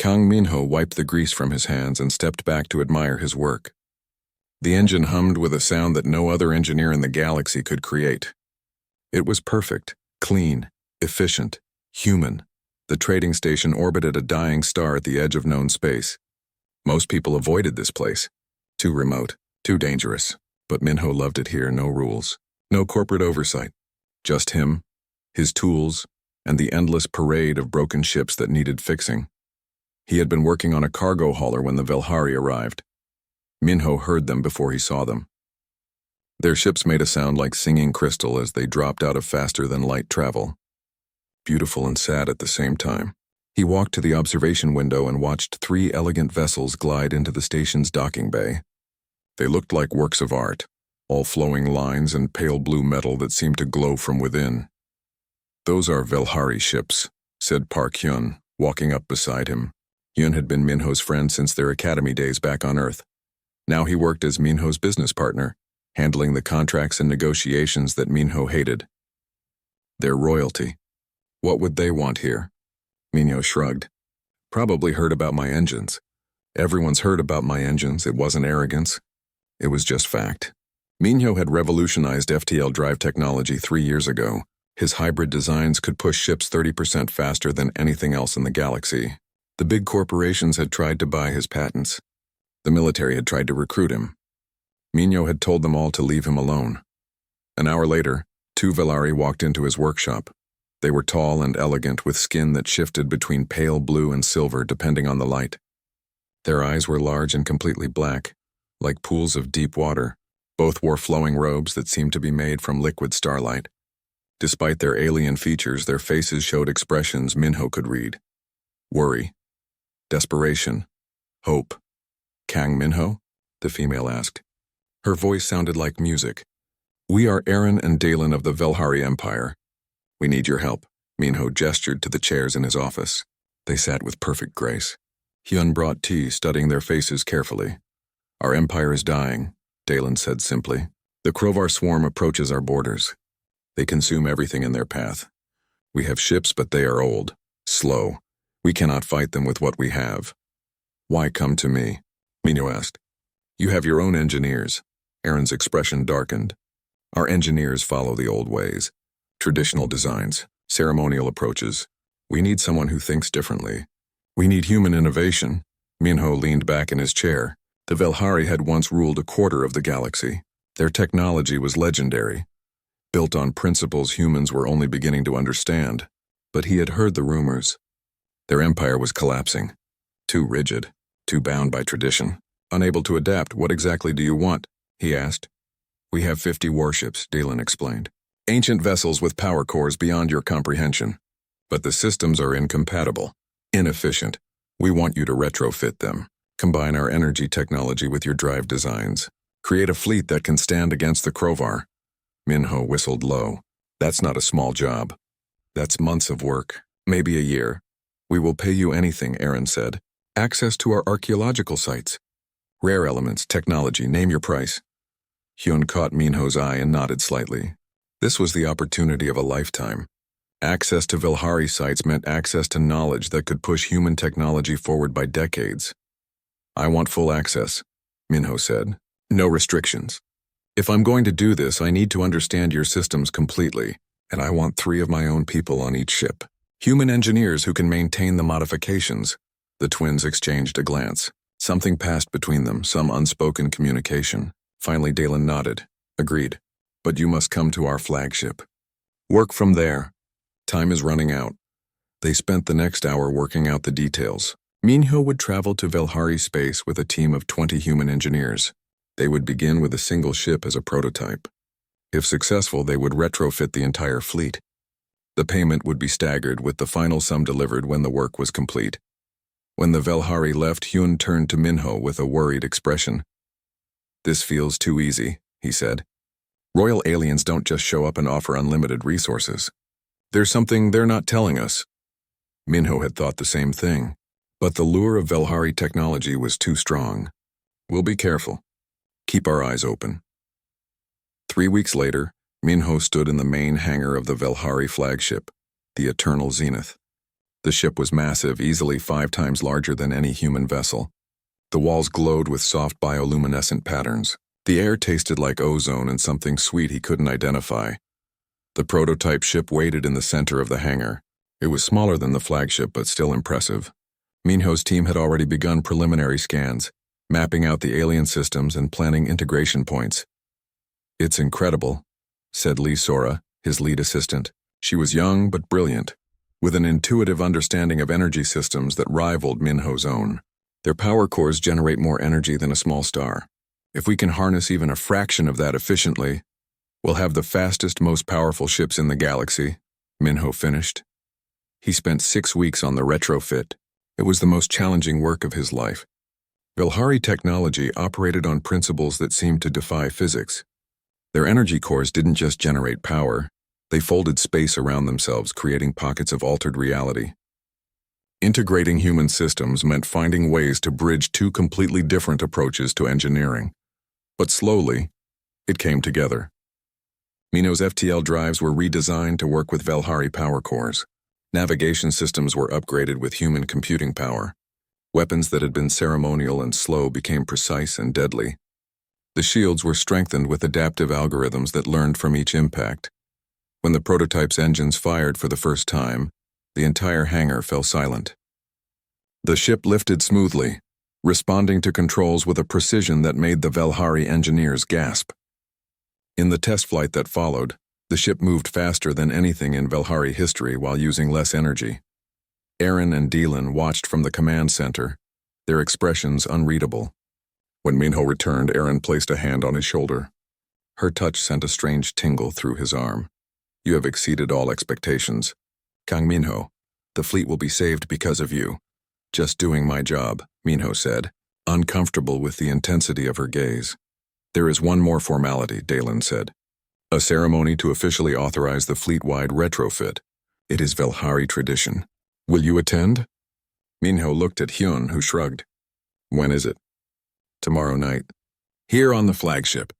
Kang Minho wiped the grease from his hands and stepped back to admire his work. The engine hummed with a sound that no other engineer in the galaxy could create. It was perfect, clean, efficient, human. The trading station orbited a dying star at the edge of known space. Most people avoided this place. Too remote, too dangerous. But Minho loved it here, no rules, no corporate oversight. Just him, his tools, and the endless parade of broken ships that needed fixing. He had been working on a cargo hauler when the Velhari arrived. Minho heard them before he saw them. Their ships made a sound like singing crystal as they dropped out of faster-than-light travel. Beautiful and sad at the same time. He walked to the observation window and watched 3 elegant vessels glide into the station's docking bay. They looked like works of art, all flowing lines and pale blue metal that seemed to glow from within. "Those are Velhari ships," said Park Hyun, walking up beside him. Hyun had been Minho's friend since their academy days back on Earth. Now he worked as Minho's business partner, handling the contracts and negotiations that Minho hated. Their royalty. What would they want here? Minho shrugged. Probably heard about my engines. Everyone's heard about my engines. It wasn't arrogance. It was just fact. Minho had revolutionized FTL drive technology 3 years ago. His hybrid designs could push ships 30% faster than anything else in the galaxy. The big corporations had tried to buy his patents. The military had tried to recruit him. Minho had told them all to leave him alone. An hour later, 2 Velhari walked into his workshop. They were tall and elegant, with skin that shifted between pale blue and silver depending on the light. Their eyes were large and completely black, like pools of deep water. Both wore flowing robes that seemed to be made from liquid starlight. Despite their alien features, their faces showed expressions Minho could read. Worry. Desperation. Hope. "Kang Minho?" the female asked. Her voice sounded like music. "We are Aaron and Dalen of the Velhari Empire. We need your help." Minho gestured to the chairs in his office. They sat with perfect grace. Hyun brought tea, studying their faces carefully. "Our empire is dying," Dalen said simply. "The Krovar swarm approaches our borders. They consume everything in their path. We have ships, but they are old, slow. We cannot fight them with what we have." "Why come to me?" Minho asked. "You have your own engineers." Aaron's expression darkened. "Our engineers follow the old ways. Traditional designs, ceremonial approaches. We need someone who thinks differently. We need human innovation." Minho leaned back in his chair. The Velhari had once ruled a quarter of the galaxy. Their technology was legendary, built on principles humans were only beginning to understand. But he had heard the rumors. Their empire was collapsing. Too rigid, too bound by tradition. Unable to adapt. "What exactly do you want?" he asked. "We have 50 warships," Dalen explained. "Ancient vessels with power cores beyond your comprehension. But the systems are incompatible, inefficient. We want you to retrofit them. Combine our energy technology with your drive designs. Create a fleet that can stand against the Krovar." Minho whistled low. "That's not a small job. That's months of work, maybe a year." "We will pay you anything," Aaron said. "Access to our archaeological sites. Rare elements, technology, name your price." Hyun caught Minho's eye and nodded slightly. This was the opportunity of a lifetime. Access to Velhari sites meant access to knowledge that could push human technology forward by decades. "I want full access," Minho said. "No restrictions. If I'm going to do this, I need to understand your systems completely, and I want 3 of my own people on each ship. Human engineers who can maintain the modifications." The twins exchanged a glance. Something passed between them, some unspoken communication. Finally, Dalen nodded. "Agreed. But you must come to our flagship. Work from there. Time is running out." They spent the next hour working out the details. Minho would travel to Velhari space with a team of 20 human engineers. They would begin with a single ship as a prototype. If successful, they would retrofit the entire fleet. The payment would be staggered, with the final sum delivered when the work was complete. When the Velhari left, Hyun turned to Minho with a worried expression. "This feels too easy," he said. "Royal aliens don't just show up and offer unlimited resources. There's something they're not telling us." Minho had thought the same thing, but the lure of Velhari technology was too strong. "We'll be careful. Keep our eyes open." 3 weeks later, Minho stood in the main hangar of the Velhari flagship, the Eternal Zenith. The ship was massive, easily 5 times larger than any human vessel. The walls glowed with soft bioluminescent patterns. The air tasted like ozone and something sweet he couldn't identify. The prototype ship waited in the center of the hangar. It was smaller than the flagship, but still impressive. Minho's team had already begun preliminary scans, mapping out the alien systems and planning integration points. "It's incredible," said Lee Sora, his lead assistant. She was young but brilliant, with an intuitive understanding of energy systems that rivaled Minho's own. "Their power cores generate more energy than a small star. If we can harness even a fraction of that efficiently, we'll have the fastest, most powerful ships in the galaxy," Minho finished. He spent 6 weeks on the retrofit. It was the most challenging work of his life. Velhari technology operated on principles that seemed to defy physics. Their energy cores didn't just generate power, they folded space around themselves, creating pockets of altered reality. Integrating human systems meant finding ways to bridge 2 completely different approaches to engineering. But slowly, it came together. Minho's FTL drives were redesigned to work with Velhari power cores. Navigation systems were upgraded with human computing power. Weapons that had been ceremonial and slow became precise and deadly. The shields were strengthened with adaptive algorithms that learned from each impact. When the prototype's engines fired for the first time, the entire hangar fell silent. The ship lifted smoothly, responding to controls with a precision that made the Velhari engineers gasp. In the test flight that followed, the ship moved faster than anything in Velhari history while using less energy. Aaron and Dylan watched from the command center, their expressions unreadable. When Minho returned, Aaron placed a hand on his shoulder. Her touch sent a strange tingle through his arm. "You have exceeded all expectations. Kang Minho, the fleet will be saved because of you." "Just doing my job," Minho said, uncomfortable with the intensity of her gaze. "There is one more formality," Dylan said. "A ceremony to officially authorize the fleet-wide retrofit. It is Velhari tradition. Will you attend?" Minho looked at Hyun, who shrugged. "When is it?" "Tomorrow night. Here on the flagship.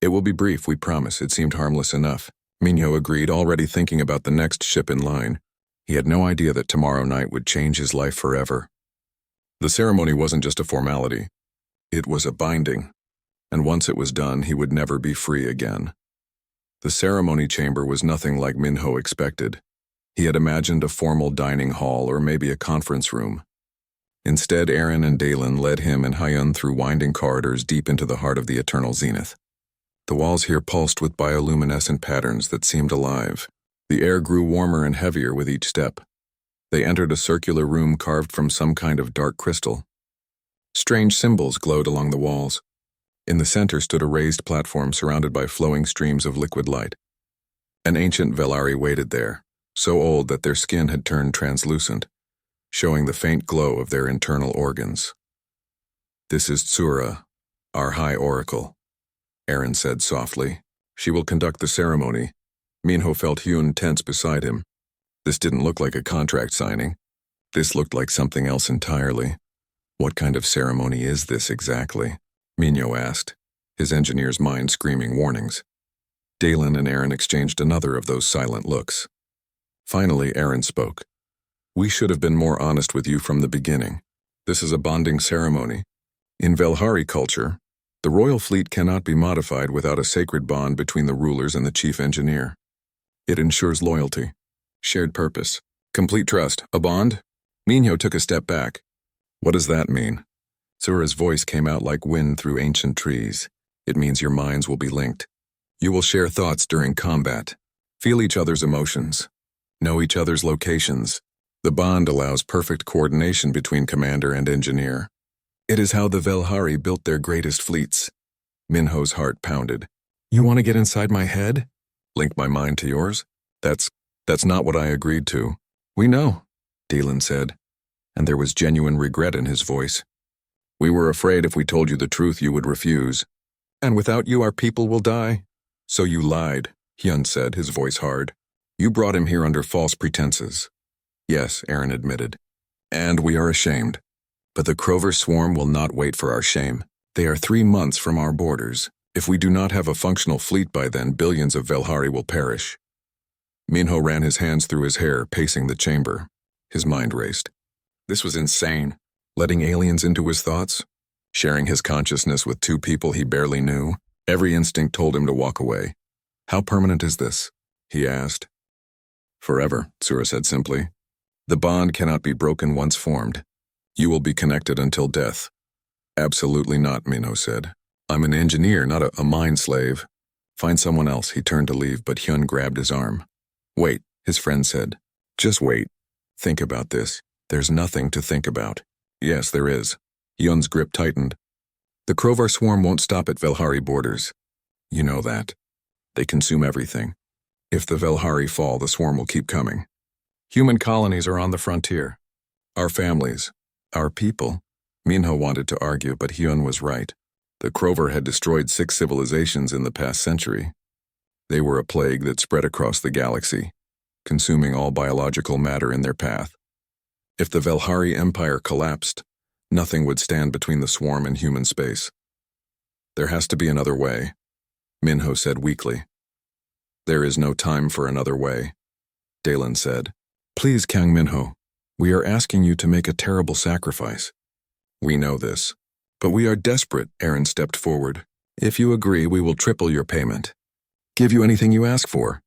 It will be brief, we promise." It seemed harmless enough. Minho agreed, already thinking about the next ship in line. He had no idea that tomorrow night would change his life forever. The ceremony wasn't just a formality. It was a binding. And once it was done, he would never be free again. The ceremony chamber was nothing like Minho expected. He had imagined a formal dining hall or maybe a conference room. Instead, Aaron and Dalen led him and Hyun through winding corridors deep into the heart of the eternal zenith. The walls here pulsed with bioluminescent patterns that seemed alive. The air grew warmer and heavier with each step. They entered a circular room carved from some kind of dark crystal. Strange symbols glowed along the walls. In the center stood a raised platform surrounded by flowing streams of liquid light. An ancient Velhari waited there, so old that their skin had turned translucent, showing the faint glow of their internal organs. "This is Tsura, our High Oracle," Aaron said softly. "She will conduct the ceremony." Minho felt Hyun tense beside him. This didn't look like a contract signing. This looked like something else entirely. "What kind of ceremony is this exactly?" Minho asked, his engineer's mind screaming warnings. Dalen and Aaron exchanged another of those silent looks. Finally, Aaron spoke. "We should have been more honest with you from the beginning. This is a bonding ceremony. In Velhari culture, the royal fleet cannot be modified without a sacred bond between the rulers and the chief engineer. It ensures loyalty, shared purpose, complete trust. A bond?" Minho took a step back. "What does that mean?" Tsura's voice came out like wind through ancient trees. "It means your minds will be linked. You will share thoughts during combat, feel each other's emotions, know each other's locations. The bond allows perfect coordination between commander and engineer. It is how the Velhari built their greatest fleets." Minho's heart pounded. "You want to get inside my head? Link my mind to yours? That's not what I agreed to." "We know," Dylan said, and there was genuine regret in his voice. "We were afraid if we told you the truth you would refuse. And without you our people will die." "So you lied," Hyun said, his voice hard. "You brought him here under false pretenses." "Yes," Aaron admitted. "And we are ashamed. But the Crover swarm will not wait for our shame. They are 3 months from our borders. If we do not have a functional fleet by then, billions of Velhari will perish." Minho ran his hands through his hair, pacing the chamber. His mind raced. This was insane. Letting aliens into his thoughts? Sharing his consciousness with two people he barely knew? Every instinct told him to walk away. How permanent is this? He asked. Forever, Sura said simply. The bond cannot be broken once formed. You will be connected until death. Absolutely not, Minho said. I'm an engineer, not a mind slave. Find someone else. He turned to leave, but Hyun grabbed his arm. Wait, his friend said. Just wait. Think about this. There's nothing to think about. Yes, there is. Hyun's grip tightened. The Crovar swarm won't stop at Velhari borders. You know that. They consume everything. If the Velhari fall, the swarm will keep coming. Human colonies are on the frontier. Our families. Our people. Minho wanted to argue, but Hyun was right. The Crovar had destroyed 6 civilizations in the past century. They were a plague that spread across the galaxy, consuming all biological matter in their path. If the Velhari Empire collapsed, nothing would stand between the swarm and human space. There has to be another way, Minho said weakly. There is no time for another way, Dalen said. Please, Kang Minho, we are asking you to make a terrible sacrifice. We know this, but we are desperate, Aaron stepped forward. If you agree, we will triple your payment. Give you anything you ask for.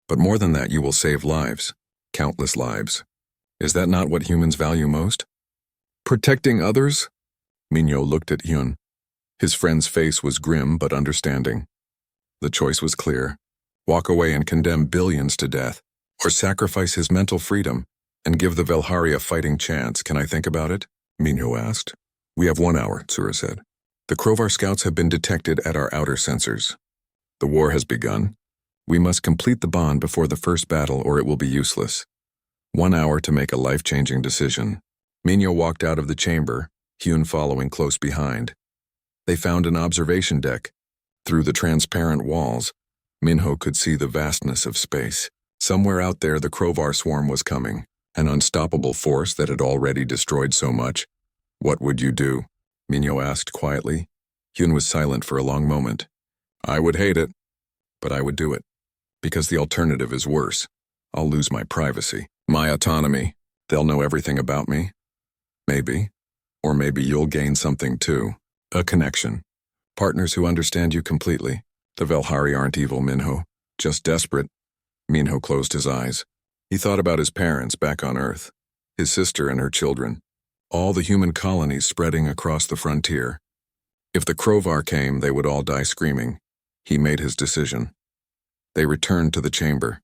But more than that, you will save lives, countless lives. Is that not what humans value most? Protecting others? Minho looked at Hyun. His friend's face was grim but understanding. The choice was clear. Walk away and condemn billions to death, or sacrifice his mental freedom and give the Velhari a fighting chance. Can I think about it? Minho asked. We have 1 hour, Sura said. The Crovar scouts have been detected at our outer sensors. The war has begun. We must complete the bond before the first battle or it will be useless. 1 hour to make a life-changing decision. Minho walked out of the chamber, Hyun following close behind. They found an observation deck. Through the transparent walls, Minho could see the vastness of space. Somewhere out there the Crovar swarm was coming, an unstoppable force that had already destroyed so much. What would you do? Minho asked quietly. Hyun was silent for a long moment. I would hate it, but I would do it. Because the alternative is worse. I'll lose my privacy, my autonomy. They'll know everything about me. Maybe. Or maybe you'll gain something too. A connection. Partners who understand you completely. The Velhari aren't evil, Minho. Just desperate. Minho closed his eyes. He thought about his parents back on Earth. His sister and her children. All the human colonies spreading across the frontier. If the Crovar came, they would all die screaming. He made his decision. They returned to the chamber.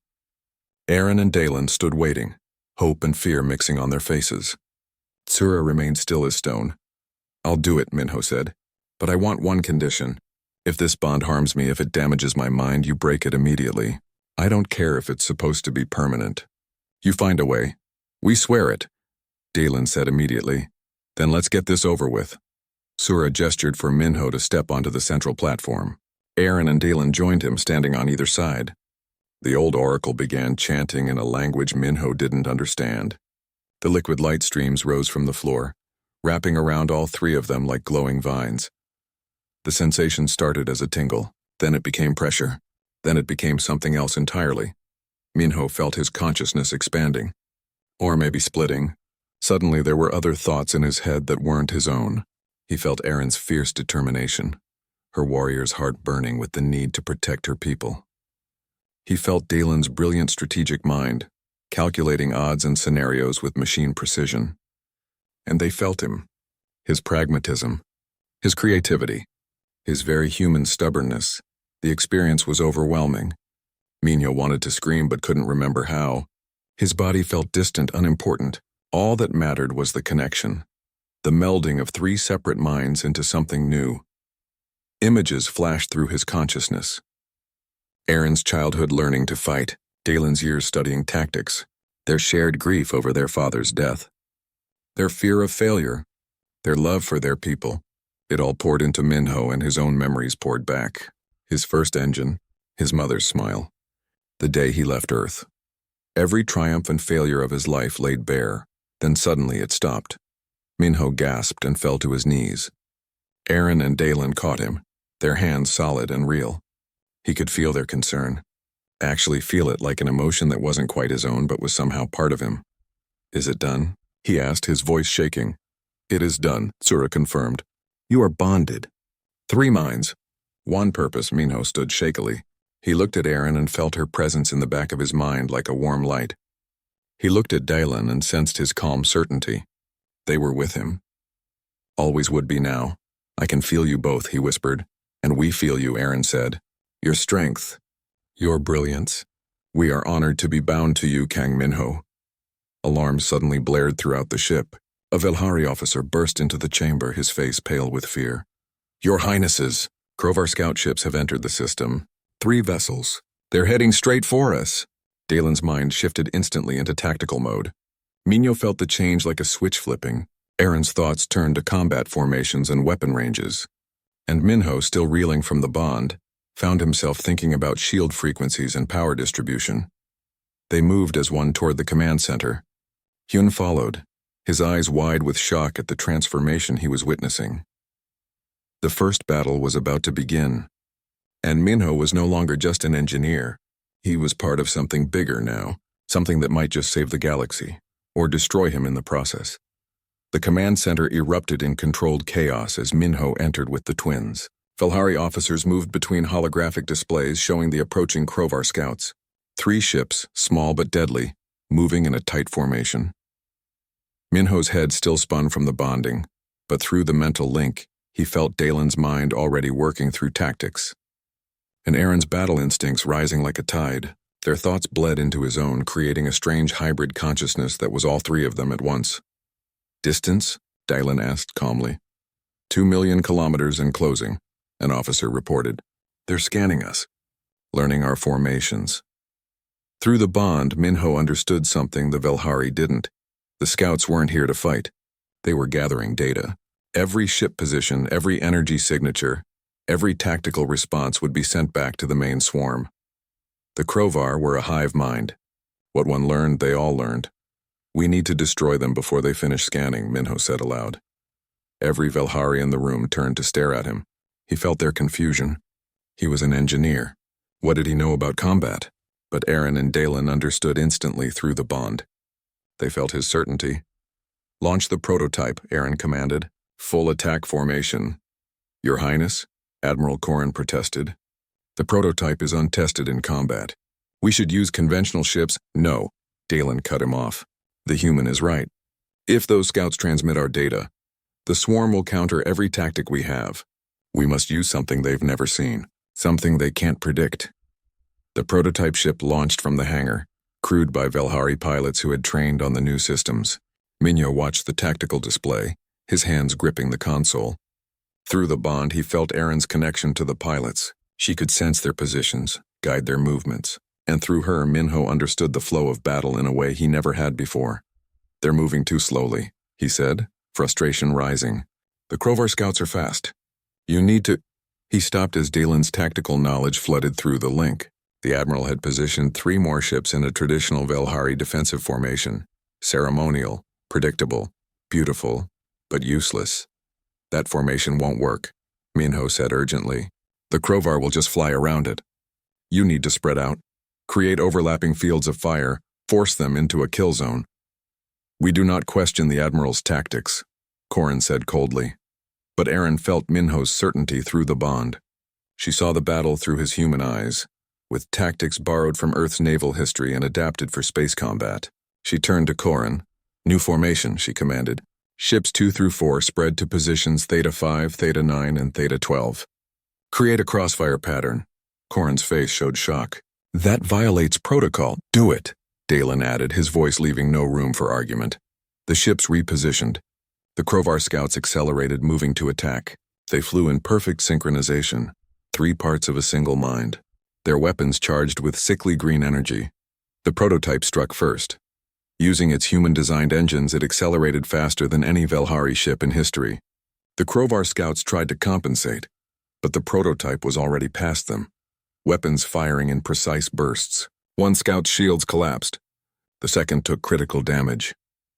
Aaron and Dalen stood waiting, hope and fear mixing on their faces. Tsura remained still as stone. I'll do it, Minho said. But I want one condition. If this bond harms me, if it damages my mind, you break it immediately. I don't care if it's supposed to be permanent. You find a way. We swear it, Dalen said immediately. Then let's get this over with. Tsura gestured for Minho to step onto the central platform. Aaron and Dalen joined him, standing on either side. The old oracle began chanting in a language Minho didn't understand. The liquid light streams rose from the floor, wrapping around all 3 of them like glowing vines. The sensation started as a tingle, then it became pressure, then it became something else entirely. Minho felt his consciousness expanding, or maybe splitting. Suddenly there were other thoughts in his head that weren't his own. He felt Erin's fierce determination, her warrior's heart burning with the need to protect her people. He felt Dalen's brilliant strategic mind, calculating odds and scenarios with machine precision. And they felt him, his pragmatism, his creativity, his very human stubbornness. The experience was overwhelming. Minho wanted to scream but couldn't remember how. His body felt distant, unimportant. All that mattered was the connection, the melding of 3 separate minds into something new. Images flashed through his consciousness. Aaron's childhood learning to fight, Dalen's years studying tactics, their shared grief over their father's death, their fear of failure, their love for their people. It all poured into Minho, and his own memories poured back. His first engine, his mother's smile, the day he left Earth. Every triumph and failure of his life laid bare. Then suddenly it stopped. Minho gasped and fell to his knees. Aaron and Dalen caught him, their hands solid and real. He could feel their concern, actually feel it like an emotion that wasn't quite his own but was somehow part of him. Is it done? He asked, his voice shaking. It is done, Sura confirmed. You are bonded. 3 minds. One purpose, Minho stood shakily. He looked at Aaron and felt her presence in the back of his mind like a warm light. He looked at Dalen and sensed his calm certainty. They were with him. Always would be now. I can feel you both, he whispered. And we feel you, Aaron said. Your strength. Your brilliance. We are honored to be bound to you, Kang Minho. Alarms suddenly blared throughout the ship. A Velhari officer burst into the chamber, his face pale with fear. Your Highnesses, Krovar scout ships have entered the system. 3 vessels. They're heading straight for us. Dalen's mind shifted instantly into tactical mode. Minho felt the change like a switch flipping. Aaron's thoughts turned to combat formations and weapon ranges. And Minho, still reeling from the bond, found himself thinking about shield frequencies and power distribution. They moved as one toward the command center. Hyun followed, his eyes wide with shock at the transformation he was witnessing. The first battle was about to begin, and Minho was no longer just an engineer. He was part of something bigger now, something that might just save the galaxy, or destroy him in the process. The command center erupted in controlled chaos as Minho entered with the twins. Velhari officers moved between holographic displays showing the approaching Krovar scouts. 3 ships, small but deadly, moving in a tight formation. Minho's head still spun from the bonding, but through the mental link, he felt Dalen's mind already working through tactics. And Aaron's battle instincts rising like a tide, their thoughts bled into his own, creating a strange hybrid consciousness that was all 3 of them at once. Distance? Dalen asked calmly. 2 million kilometers and closing, an officer reported. They're scanning us, learning our formations. Through the bond, Minho understood something the Velhari didn't. The scouts weren't here to fight. They were gathering data. Every ship position, every energy signature, every tactical response would be sent back to the main swarm. The Krovar were a hive mind. What one learned, they all learned. We need to destroy them before they finish scanning, Minho said aloud. Every Velhari in the room turned to stare at him. He felt their confusion. He was an engineer. What did he know about combat? But Aaron and Dalen understood instantly through the bond. They felt his certainty. Launch the prototype, Aaron commanded. Full attack formation. Your Highness, Admiral Corrin protested. The prototype is untested in combat. We should use conventional ships. No, Dalen cut him off. The human is right. If those scouts transmit our data, the swarm will counter every tactic we have. We must use something they've never seen, something they can't predict. The prototype ship launched from the hangar, crewed by Velhari pilots who had trained on the new systems. Minho watched the tactical display, his hands gripping the console. Through the bond, he felt Aaron's connection to the pilots. She could sense their positions, guide their movements, and through her, Minho understood the flow of battle in a way he never had before. They're moving too slowly, he said, frustration rising. The Krovar scouts are fast. You need to... He stopped as Dalen's tactical knowledge flooded through the link. The Admiral had positioned 3 more ships in a traditional Velhari defensive formation. Ceremonial, predictable, beautiful, but useless. That formation won't work, Minho said urgently. The Krovar will just fly around it. You need to spread out, create overlapping fields of fire, force them into a kill zone. We do not question the Admiral's tactics, Corrin said coldly. But Aaron felt Minho's certainty through the bond. She saw the battle through his human eyes, with tactics borrowed from Earth's naval history and adapted for space combat. She turned to Corrin. New formation, she commanded. Ships 2 through 4 spread to positions Theta 5, Theta 9, and Theta 12. Create a crossfire pattern. Corrin's face showed shock. That violates protocol. Do it, Dalen added, his voice leaving no room for argument. The ships repositioned. The Krovar scouts accelerated, moving to attack. They flew in perfect synchronization, 3 parts of a single mind. Their weapons charged with sickly green energy. The prototype struck first. Using its human-designed engines, it accelerated faster than any Velhari ship in history. The Krovar scouts tried to compensate, but the prototype was already past them, weapons firing in precise bursts. One scout's shields collapsed. The second took critical damage,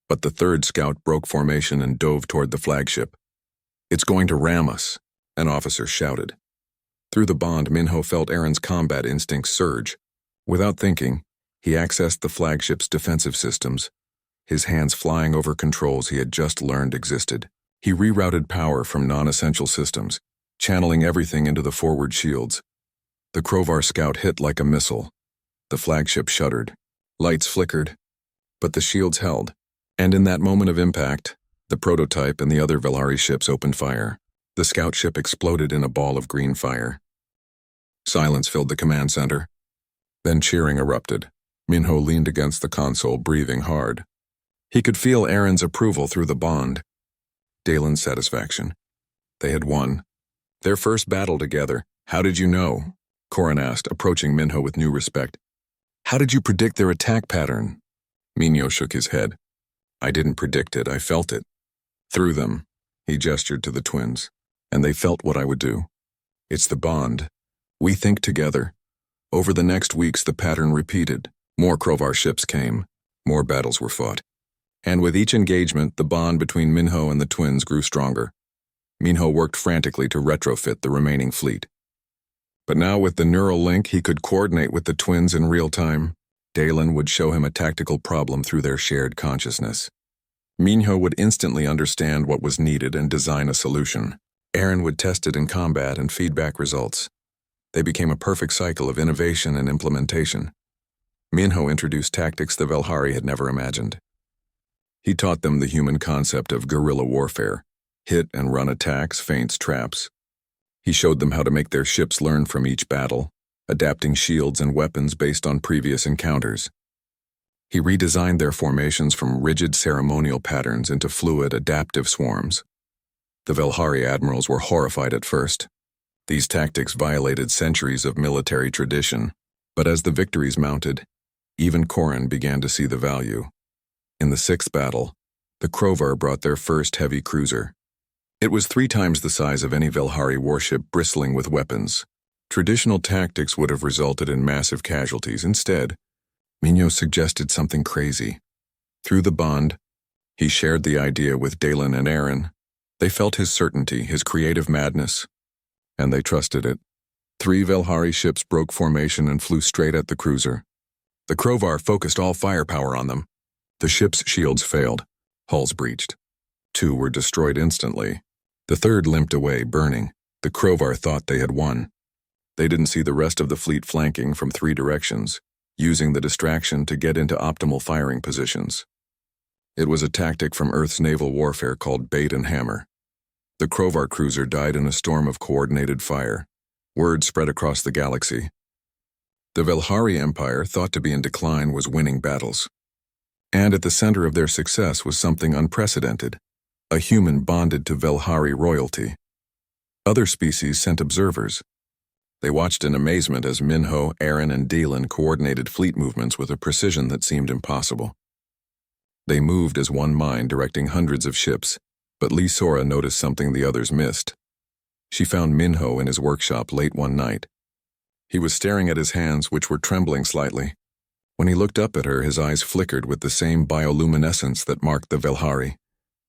but the third scout broke formation and dove toward the flagship. It's going to ram us, an officer shouted. Through the bond, Minho felt Aaron's combat instincts surge. Without thinking, he accessed the flagship's defensive systems. his hands flying over controls he had just learned existed. He rerouted power from non-essential systems, channeling everything into the forward shields. The Krovar scout hit like a missile. The flagship shuddered. Lights flickered, but the shields held. And in that moment of impact, the prototype and the other Velhari ships opened fire. The scout ship exploded in a ball of green fire. Silence filled the command center. Then cheering erupted. Minho leaned against the console, breathing hard. He could feel Aaron's approval through the bond. Dalen's satisfaction. They had won. Their first battle together. How did you know? Corin asked, approaching Minho with new respect. How did you predict their attack pattern? Minho shook his head. I didn't predict it, I felt it. Through them, he gestured to the twins, and they felt what I would do. It's the bond. We think together. Over the next weeks, the pattern repeated. More Krovar ships came. More battles were fought. And with each engagement, the bond between Minho and the twins grew stronger. Minho worked frantically to retrofit the remaining fleet. But now with the neural link, he could coordinate with the twins in real time. Dalen would show him a tactical problem through their shared consciousness. Minho would instantly understand what was needed and design a solution. Aaron would test it in combat and feedback results. They became a perfect cycle of innovation and implementation. Minho introduced tactics the Velhari had never imagined. He taught them the human concept of guerrilla warfare, hit and run attacks, feints, traps. He showed them how to make their ships learn from each battle, adapting shields and weapons based on previous encounters. He redesigned their formations from rigid ceremonial patterns into fluid, adaptive swarms. The Velhari admirals were horrified at first. These tactics violated centuries of military tradition, but as the victories mounted, even Corin began to see the value. In the sixth battle, the Krovar brought their first heavy cruiser. It was 3 times the size of any Velhari warship, bristling with weapons. Traditional tactics would have resulted in massive casualties. Instead, Minho suggested something crazy. Through the bond, he shared the idea with Dalen and Aaron. They felt his certainty, his creative madness, and they trusted it. 3 Velhari ships broke formation and flew straight at the cruiser. The Krovar focused all firepower on them. The ship's shields failed. Hulls breached. 2 were destroyed instantly. The third limped away, burning. The Krovar thought they had won. They didn't see the rest of the fleet flanking from 3 directions, using the distraction to get into optimal firing positions. It was a tactic from Earth's naval warfare called bait and hammer. The Krovar cruiser died in a storm of coordinated fire. Word spread across the galaxy. The Velhari Empire, thought to be in decline, was winning battles. And at the center of their success was something unprecedented, a human bonded to Velhari royalty. Other species sent observers. They watched in amazement as Minho, Aaron, and Dalen coordinated fleet movements with a precision that seemed impossible. They moved as one mind, directing hundreds of ships, but Sora noticed something the others missed. She found Minho in his workshop late one night. He was staring at his hands, which were trembling slightly. When he looked up at her, his eyes flickered with the same bioluminescence that marked the Velhari.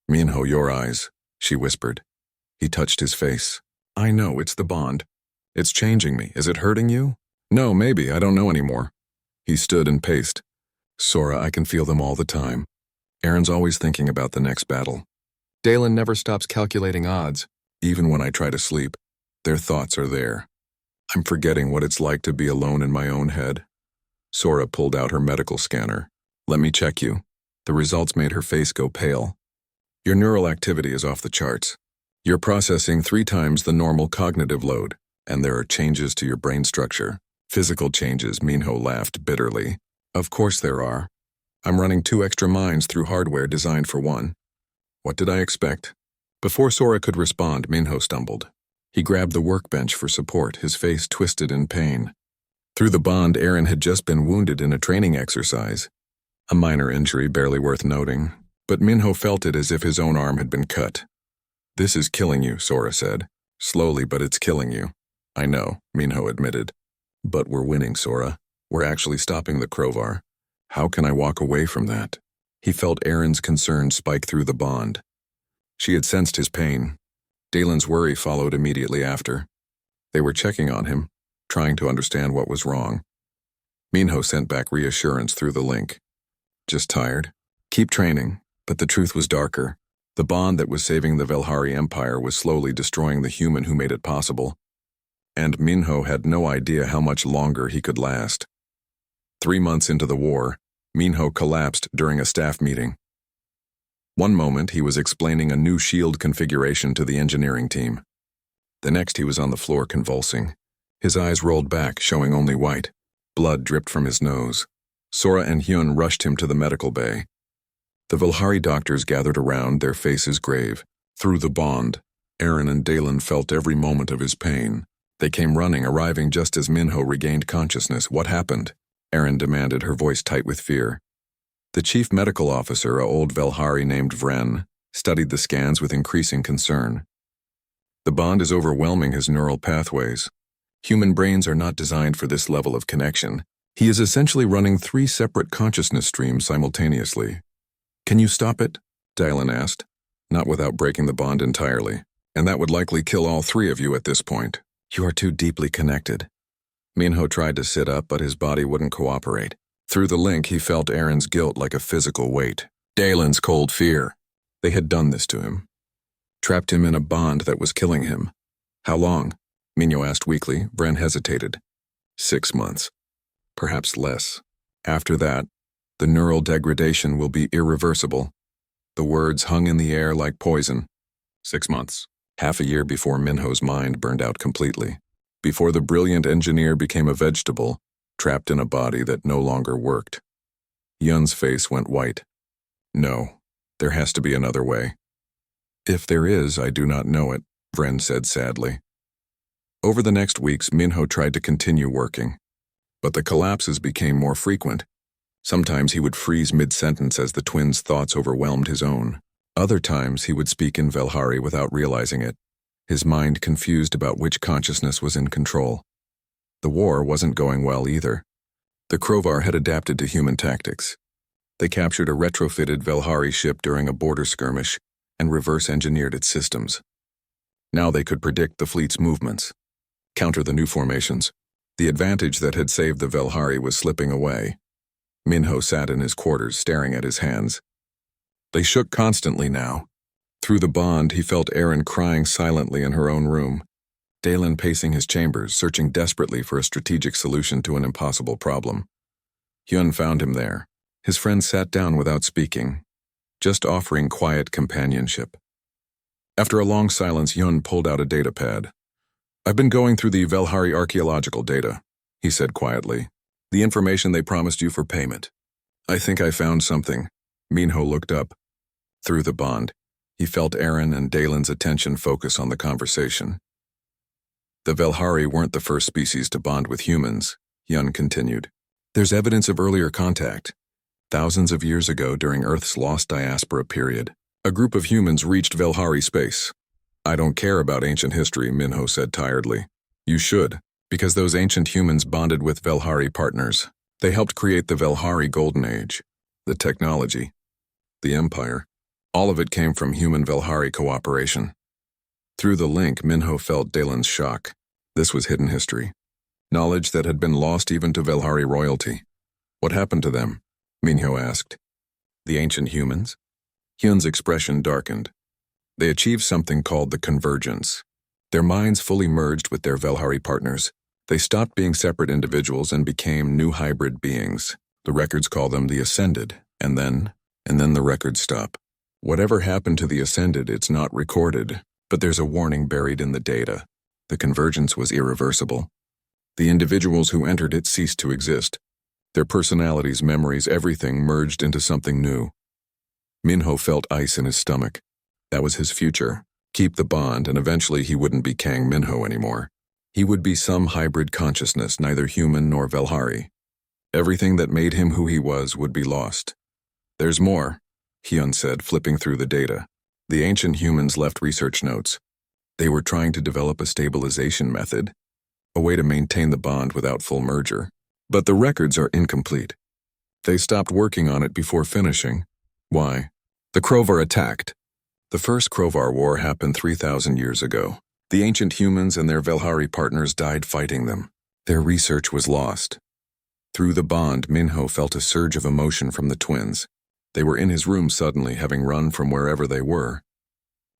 "Minho, your eyes," she whispered. He touched his face. "I know, it's the bond. It's changing me. Is it hurting you?" "No, maybe. I don't know anymore." He stood and paced. "Sora, I can feel them all the time. Aaron's always thinking about the next battle. Dalen never stops calculating odds. Even when I try to sleep, their thoughts are there. I'm forgetting what it's like to be alone in my own head." Sora pulled out her medical scanner. "Let me check you." The results made her face go pale. "Your neural activity is off the charts. You're processing 3 times the normal cognitive load, and there are changes to your brain structure." "Physical changes," Minho laughed bitterly. "Of course there are. I'm running 2 extra minds through hardware designed for 1. What did I expect?" Before Sora could respond, Minho stumbled. He grabbed the workbench for support, his face twisted in pain. Through the bond, Aaron had just been wounded in a training exercise. A minor injury, barely worth noting, but Minho felt it as if his own arm had been cut. "This is killing you," Sora said. "Slowly, but it's killing you." "I know," Minho admitted. "But we're winning, Sora. We're actually stopping the Krovar. How can I walk away from that?" He felt Aaron's concern spike through the bond. She had sensed his pain. Dalen's worry followed immediately after. They were checking on him, trying to understand what was wrong. Minho sent back reassurance through the link. "Just tired. Keep training, but the truth was darker. The bond that was saving the Velhari Empire was slowly destroying the human who made it possible. And Minho had no idea how much longer he could last. 3 months into the war, Minho collapsed during a staff meeting. One moment he was explaining a new shield configuration to the engineering team. The next he was on the floor convulsing. His eyes rolled back, showing only white. Blood dripped from his nose. Sora and Hyun rushed him to the medical bay. The Velhari doctors gathered around, their faces grave. Through the bond, Eren and Dalen felt every moment of his pain. They came running, arriving just as Minho regained consciousness. What happened? Eren demanded, her voice tight with fear. The chief medical officer, a old Velhari named Vren, studied the scans with increasing concern. The bond is overwhelming his neural pathways. Human brains are not designed for this level of connection. He is essentially running 3 separate consciousness streams simultaneously. Can you stop it? Dalen asked. Not without breaking the bond entirely, and that would likely kill all 3 of you at this point. You are too deeply connected. Minho tried to sit up, but his body wouldn't cooperate. Through the link, he felt Eren's guilt like a physical weight. Dalen's cold fear. They had done this to him. Trapped him in a bond that was killing him. How long? Minho asked weakly. Vren hesitated. 6 months. Perhaps less. After that, the neural degradation will be irreversible. The words hung in the air like poison. 6 months. Half a year before Minho's mind burned out completely. Before the brilliant engineer became a vegetable, trapped in a body that no longer worked. Yun's face went white. No, there has to be another way. If there is, I do not know it, Vren said sadly. Over the next weeks, Minho tried to continue working. But the collapses became more frequent. Sometimes he would freeze mid-sentence as the twins' thoughts overwhelmed his own. Other times he would speak in Velhari without realizing it, his mind confused about which consciousness was in control. The war wasn't going well either. The Krovar had adapted to human tactics. They captured a retrofitted Velhari ship during a border skirmish and reverse-engineered its systems. Now they could predict the fleet's movements, counter the new formations. The advantage that had saved the Velhari was slipping away. Minho sat in his quarters, staring at his hands. They shook constantly now. Through the bond, he felt Eren crying silently in her own room. Dalen pacing his chambers, searching desperately for a strategic solution to an impossible problem. Hyun found him there. His friend sat down without speaking, just offering quiet companionship. After a long silence, Hyun pulled out a datapad. I've been going through the Velhari archaeological data, he said quietly. The information they promised you for payment. I think I found something. Minho looked up. Through the bond, he felt Eren and Dalen's attention focus on the conversation. The Velhari weren't the first species to bond with humans, Hyun continued. There's evidence of earlier contact. Thousands of years ago, during Earth's lost diaspora period, a group of humans reached Velhari space. I don't care about ancient history, Minho said tiredly. You should, because those ancient humans bonded with Velhari partners. They helped create the Velhari Golden Age, the technology, the empire. All of it came from human-Velhari cooperation. Through the link, Minho felt Dalen's shock. This was hidden history. Knowledge that had been lost even to Velhari royalty. What happened to them? Minho asked. The ancient humans? Hyun's expression darkened. They achieved something called the convergence. Their minds fully merged with their Velhari partners. They stopped being separate individuals and became new hybrid beings. The records call them the Ascended, and then the records stop. Whatever happened to the Ascended, it's not recorded, but there's a warning buried in the data. The convergence was irreversible. The individuals who entered it ceased to exist. Their personalities, memories, everything merged into something new. Minho felt ice in his stomach. That was his future. Keep the bond, and eventually he wouldn't be Kang Minho anymore. He would be some hybrid consciousness, neither human nor Velhari. Everything that made him who he was would be lost. There's more, Hyun said, flipping through the data. The ancient humans left research notes. They were trying to develop a stabilization method, a way to maintain the bond without full merger. But the records are incomplete. They stopped working on it before finishing. Why? The Krovar attacked. The first Krovar War happened 3,000 years ago. The ancient humans and their Velhari partners died fighting them. Their research was lost. Through the bond, Minho felt a surge of emotion from the twins. They were in his room suddenly, having run from wherever they were.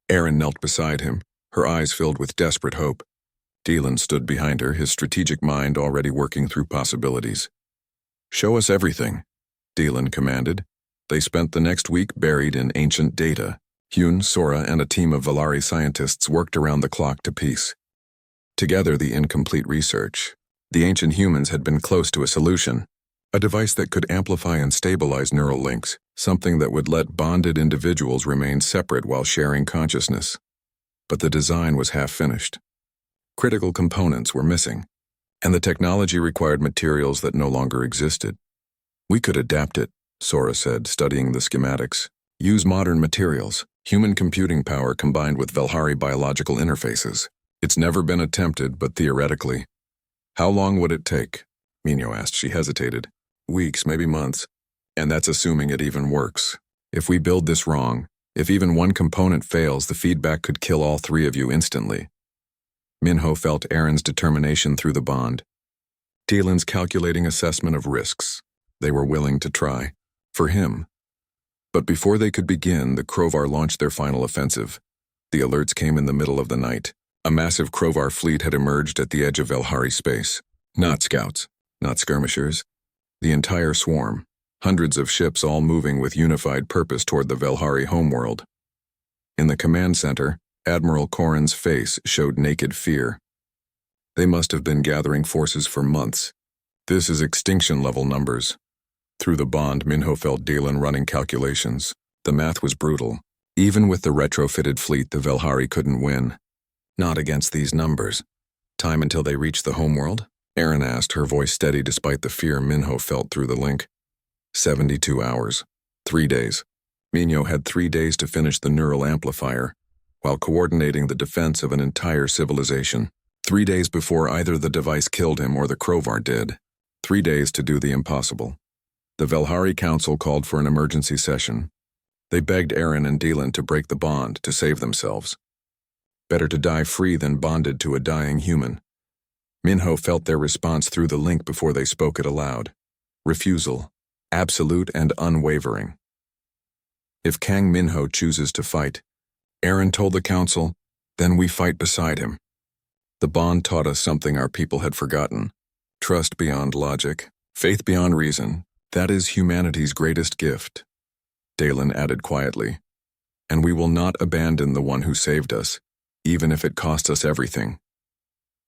Aaron knelt beside him, her eyes filled with desperate hope. Dylan stood behind her, his strategic mind already working through possibilities. "Show us everything," Dylan commanded. They spent the next week buried in ancient data. Hyun, Sora, and a team of Valari scientists worked around the clock to piece together the incomplete research. The ancient humans had been close to a solution, a device that could amplify and stabilize neural links, something that would let bonded individuals remain separate while sharing consciousness. But the design was half-finished. Critical components were missing, and the technology required materials that no longer existed. "We could adapt it," Sora said, studying the schematics. "Use modern materials, human computing power combined with Velhari biological interfaces. It's never been attempted, but theoretically." "How long would it take?" Minho asked. She hesitated. "Weeks, maybe months. And that's assuming it even works. If we build this wrong, if even one component fails, the feedback could kill all three of you instantly." Minho felt Aaron's determination through the bond. Dylan's calculating assessment of risks. They were willing to try. For him. But before they could begin, the Krovar launched their final offensive. The alerts came in the middle of the night. A massive Krovar fleet had emerged at the edge of Velhari space. Not scouts, not skirmishers. The entire swarm. Hundreds of ships all moving with unified purpose toward the Velhari homeworld. In the command center, Admiral Corrin's face showed naked fear. They must have been gathering forces for months. This is extinction-level numbers. Through the bond, Minho felt Dylan running calculations. The math was brutal. Even with the retrofitted fleet, the Velhari couldn't win. Not against these numbers. "Time until they reach the homeworld?" Aaron asked, her voice steady despite the fear Minho felt through the link. 72 hours. 3 days. Minho had 3 days to finish the neural amplifier, while coordinating the defense of an entire civilization. 3 days before either the device killed him or the Krovar did. 3 days to do the impossible. The Velhari Council called for an emergency session. They begged Aaron and Dylan to break the bond to save themselves. Better to die free than bonded to a dying human. Minho felt their response through the link before they spoke it aloud. Refusal. Absolute and unwavering. If Kang Minho chooses to fight, Aaron told the council, then we fight beside him. The bond taught us something our people had forgotten. Trust beyond logic, faith beyond reason. That is humanity's greatest gift. Dylan added quietly. And we will not abandon the one who saved us, even if it cost us everything.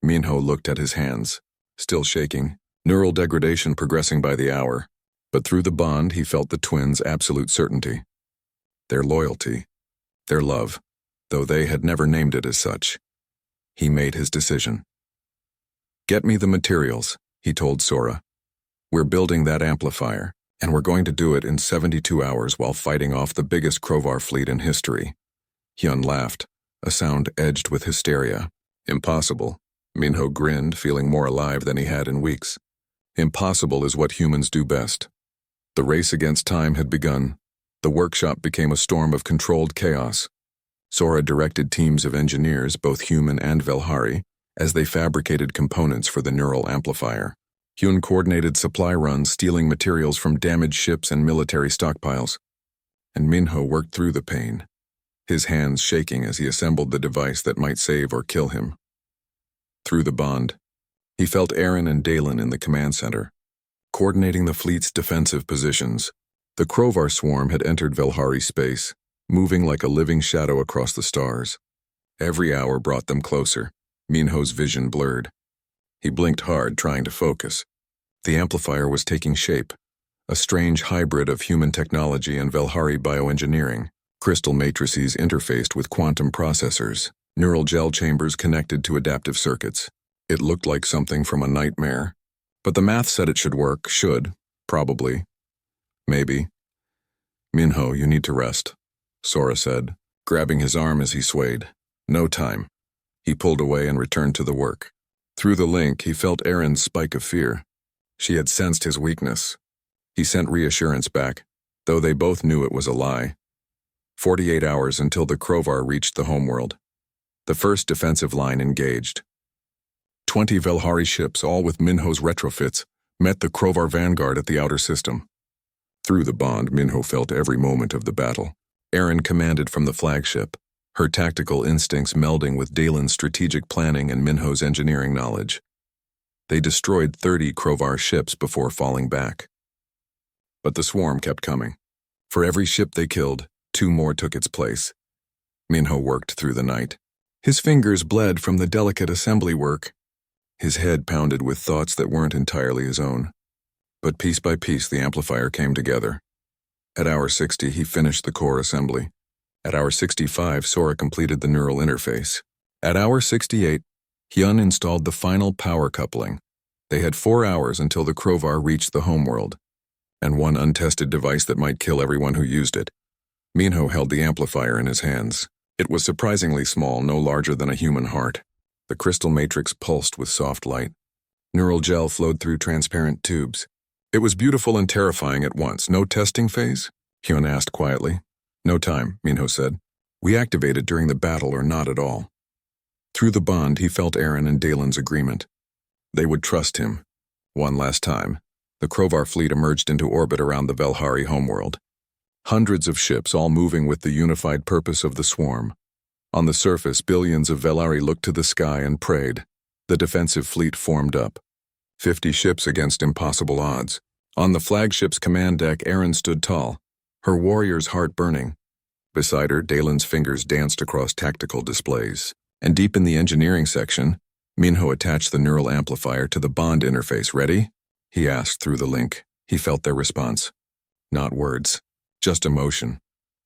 Minho looked at his hands, still shaking, neural degradation progressing by the hour. But through the bond, he felt the twins' absolute certainty. Their loyalty, their love, though they had never named it as such. He made his decision. "Get me the materials," he told Sora. "We're building that amplifier, and we're going to do it in 72 hours while fighting off the biggest Krovar fleet in history." Hyun laughed, a sound edged with hysteria. "Impossible." Minho grinned, feeling more alive than he had in weeks. "Impossible is what humans do best." The race against time had begun. The workshop became a storm of controlled chaos. Sora directed teams of engineers, both human and Velhari, as they fabricated components for the neural amplifier. Hyun coordinated supply runs, stealing materials from damaged ships and military stockpiles. And Minho worked through the pain, his hands shaking as he assembled the device that might save or kill him. Through the bond, he felt Aaron and Dylan in the command center, coordinating the fleet's defensive positions. The Krovar swarm had entered Velhari space, moving like a living shadow across the stars. Every hour brought them closer. Minho's vision blurred. He blinked hard, trying to focus. The amplifier was taking shape, a strange hybrid of human technology and Velhari bioengineering. Crystal matrices interfaced with quantum processors, neural gel chambers connected to adaptive circuits. It looked like something from a nightmare. But the math said it should work, probably, maybe. "Minho, you need to rest," Sora said, grabbing his arm as he swayed. "No time." He pulled away and returned to the work. Through the link, he felt Aaron's spike of fear. She had sensed his weakness. He sent reassurance back, though they both knew it was a lie. 48 hours until the Krovar reached the homeworld. The first defensive line engaged. 20 Velhari ships, all with Minho's retrofits, met the Krovar vanguard at the outer system. Through the bond, Minho felt every moment of the battle. Erin commanded from the flagship, her tactical instincts melding with Dalen's strategic planning and Minho's engineering knowledge. They destroyed 30 Krovar ships before falling back. But the swarm kept coming. For every ship they killed, 2 more took its place. Minho worked through the night. His fingers bled from the delicate assembly work. His head pounded with thoughts that weren't entirely his own. But piece by piece the amplifier came together. At hour 60 he finished the core assembly. At hour 65 Sora completed the neural interface. At hour 68 he uninstalled the final power coupling. They had 4 hours until the Krovar reached the homeworld, and one untested device that might kill everyone who used it. Minho held the amplifier in his hands. It was surprisingly small, no larger than a human heart. The crystal matrix pulsed with soft light. Neural gel flowed through transparent tubes. It was beautiful and terrifying at once. No testing phase? Hyun asked quietly. No time, Minho said. We activated during the battle or not at all. Through the bond, he felt Erin and Dalen's agreement. They would trust him. One last time, the Krovar fleet emerged into orbit around the Velhari homeworld. Hundreds of ships, all moving with the unified purpose of the swarm. On the surface, billions of Velhari looked to the sky and prayed. The defensive fleet formed up. 50 ships against impossible odds. On the flagship's command deck, Erin stood tall, her warrior's heart burning. Beside her, Dalen's fingers danced across tactical displays. And deep in the engineering section, Minho attached the neural amplifier to the bond interface. Ready? He asked through the link. He felt their response. Not words, just emotion.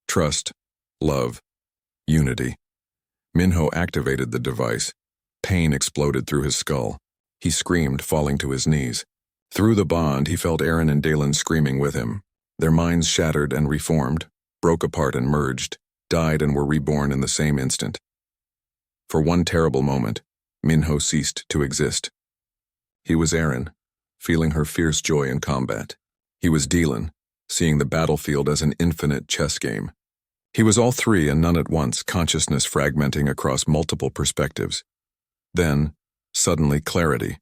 Trust, love, unity. Minho activated the device. Pain exploded through his skull. He screamed, falling to his knees. Through the bond, he felt Erin and Dalen screaming with him. Their minds shattered and reformed, broke apart and merged, died and were reborn in the same instant. For one terrible moment, Minho ceased to exist. He was Erin, feeling her fierce joy in combat. He was Dalen, seeing the battlefield as an infinite chess game. He was all three and none at once, consciousness fragmenting across multiple perspectives. Then, suddenly, clarity.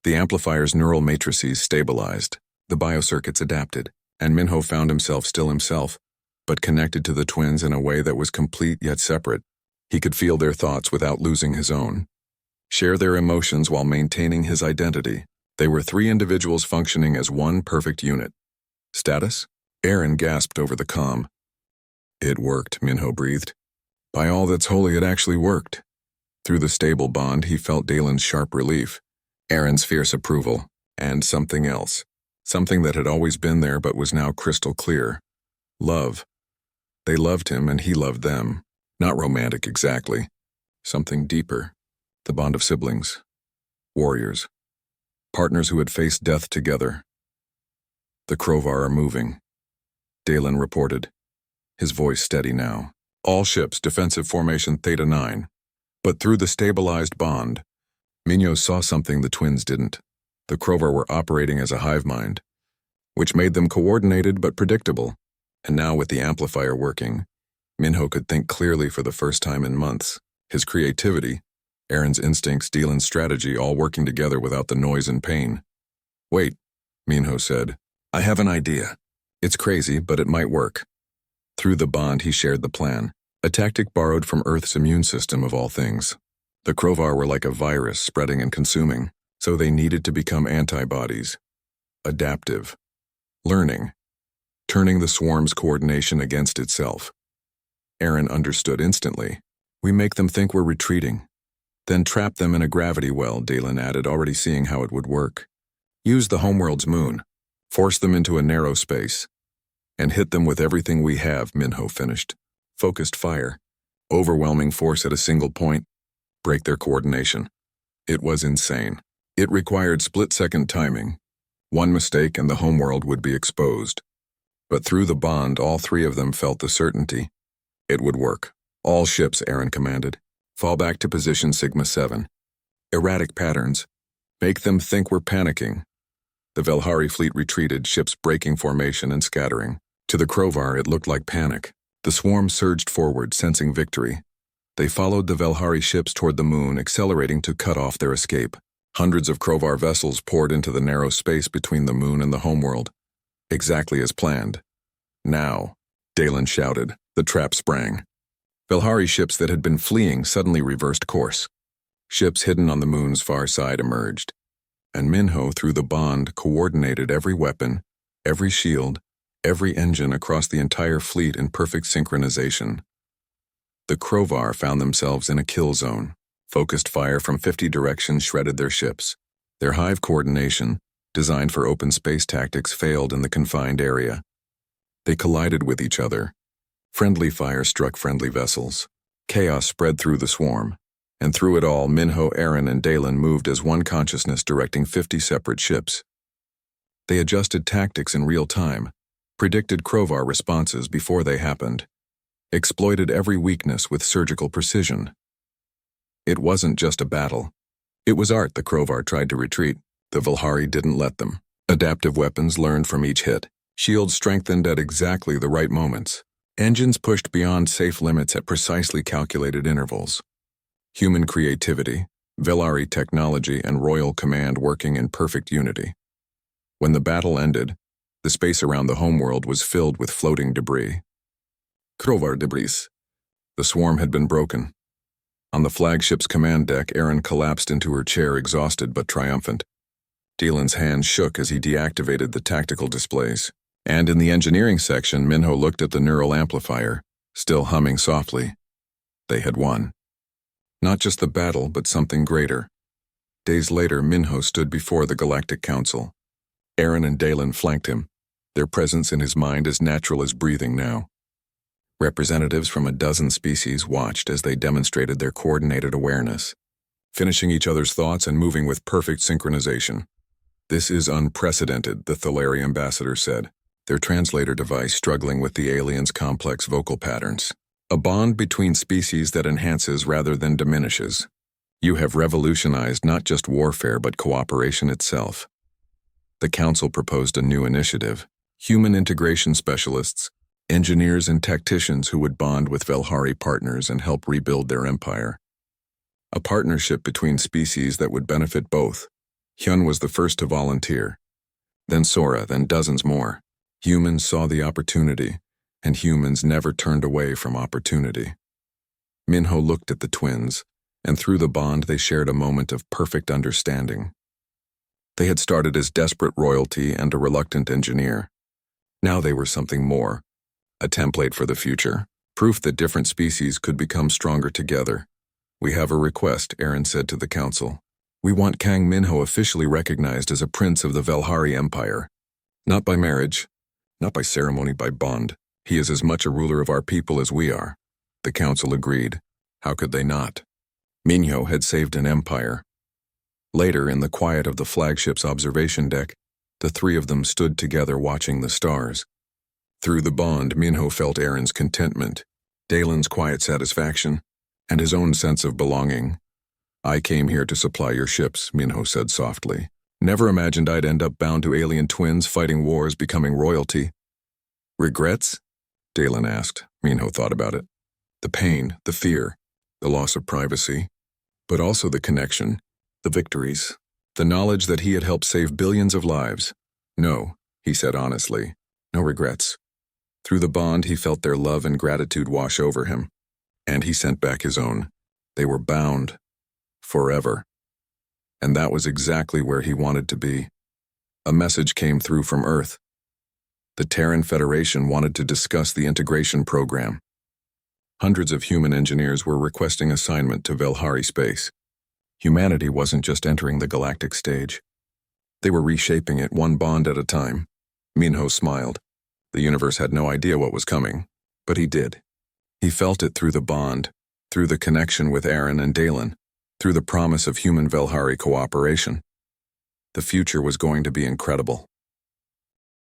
The amplifier's neural matrices stabilized, the biocircuits adapted, and Minho found himself still himself, but connected to the twins in a way that was complete yet separate. He could feel their thoughts without losing his own. Share their emotions while maintaining his identity. They were three individuals functioning as one perfect unit. Status? Erin gasped over the comm. It worked, Minho breathed. By all that's holy, it actually worked. Through the stable bond, he felt Dalen's sharp relief, Erin's fierce approval, and something else. Something that had always been there but was now crystal clear. Love. They loved him and he loved them. Not romantic exactly. Something deeper. The bond of siblings. Warriors. Partners who had faced death together. The Krovar are moving, Dalen reported, his voice steady now. All ships, defensive formation Theta 9. But through the stabilized bond, Minho saw something the twins didn't. The Krovar were operating as a hive mind, which made them coordinated but predictable. And now with the amplifier working, Minho could think clearly for the first time in months. His creativity, Erin's instincts, Dalen's strategy, all working together without the noise and pain. Wait, Minho said. I have an idea. It's crazy, but it might work. Through the bond, he shared the plan. A tactic borrowed from Earth's immune system of all things. The Krovar were like a virus spreading and consuming, so they needed to become antibodies. Adaptive. Learning. Turning the swarm's coordination against itself. Erin understood instantly. We make them think we're retreating. Then trap them in a gravity well, Dalen added, already seeing how it would work. Use the homeworld's moon. Force them into a narrow space. And hit them with everything we have, Minho finished. Focused fire. Overwhelming force at a single point. Break their coordination. It was insane. It required split-second timing. One mistake and the homeworld would be exposed. But through the bond, all three of them felt the certainty. It would work. All ships, Erin commanded. Fall back to position Sigma 7. Erratic patterns. Make them think we're panicking. The Velhari fleet retreated, ships breaking formation and scattering. To the Krovar, it looked like panic. The swarm surged forward, sensing victory. They followed the Velhari ships toward the moon, accelerating to cut off their escape. Hundreds of Krovar vessels poured into the narrow space between the moon and the homeworld. Exactly as planned. Now, Dalen shouted. The trap sprang. Velhari ships that had been fleeing suddenly reversed course. Ships hidden on the moon's far side emerged, and Minho, through the bond, coordinated every weapon, every shield, every engine across the entire fleet in perfect synchronization. The Krovar found themselves in a kill zone. Focused fire from 50 directions shredded their ships. Their hive coordination, designed for open space tactics, failed in the confined area. They collided with each other. Friendly fire struck friendly vessels. Chaos spread through the swarm. And through it all, Minho, Aaron, and Dalen moved as one consciousness directing 50 separate ships. They adjusted tactics in real time, predicted Krovar responses before they happened, exploited every weakness with surgical precision. It wasn't just a battle. It was art. The Krovar tried to retreat. The Velhari didn't let them. Adaptive weapons learned from each hit. Shields strengthened at exactly the right moments. Engines pushed beyond safe limits at precisely calculated intervals. Human creativity, Velhari technology, and royal command working in perfect unity. When the battle ended, the space around the homeworld was filled with floating debris. Krovar debris. The swarm had been broken. On the flagship's command deck, Aaron collapsed into her chair, exhausted but triumphant. Dalen's hand shook as he deactivated the tactical displays. And in the engineering section, Minho looked at the neural amplifier, still humming softly. They had won. Not just the battle, but something greater. Days later, Minho stood before the Galactic Council. Aaron and Dalen flanked him, their presence in his mind as natural as breathing now. Representatives from a dozen species watched as they demonstrated their coordinated awareness, finishing each other's thoughts and moving with perfect synchronization. This is unprecedented, the Thalari ambassador said, their translator device struggling with the aliens' complex vocal patterns. A bond between species that enhances rather than diminishes. You have revolutionized not just warfare but cooperation itself. The Council proposed a new initiative, human integration specialists, engineers and tacticians who would bond with Velhari partners and help rebuild their empire. A partnership between species that would benefit both. Hyun was the first to volunteer. Then Sora, then dozens more. Humans saw the opportunity, and humans never turned away from opportunity. Minho looked at the twins, and through the bond they shared a moment of perfect understanding. They had started as desperate royalty and a reluctant engineer. Now they were something more, a template for the future, proof that different species could become stronger together. We have a request, Aaron said to the council. We want Kang Minho officially recognized as a prince of the Velhari Empire. Not by marriage, not by ceremony, by bond. He is as much a ruler of our people as we are. The council agreed. How could they not? Minho had saved an empire. Later, in the quiet of the flagship's observation deck, the three of them stood together watching the stars. Through the bond, Minho felt Aaron's contentment, Dalen's quiet satisfaction, and his own sense of belonging. I came here to supply your ships, Minho said softly. Never imagined I'd end up bound to alien twins fighting wars, becoming royalty. Regrets? Dalen asked. Minho thought about it. The pain, the fear, the loss of privacy, but also the connection, the victories, the knowledge that he had helped save billions of lives. No, he said honestly, no regrets. Through the bond, he felt their love and gratitude wash over him, and he sent back his own. They were bound. Forever. And that was exactly where he wanted to be. A message came through from Earth. The Terran Federation wanted to discuss the integration program. Hundreds of human engineers were requesting assignment to Velhari space. Humanity wasn't just entering the galactic stage. They were reshaping it one bond at a time. Minho smiled. The universe had no idea what was coming, but he did. He felt it through the bond, through the connection with Aaron and Dalen, through the promise of human Velhari cooperation. The future was going to be incredible.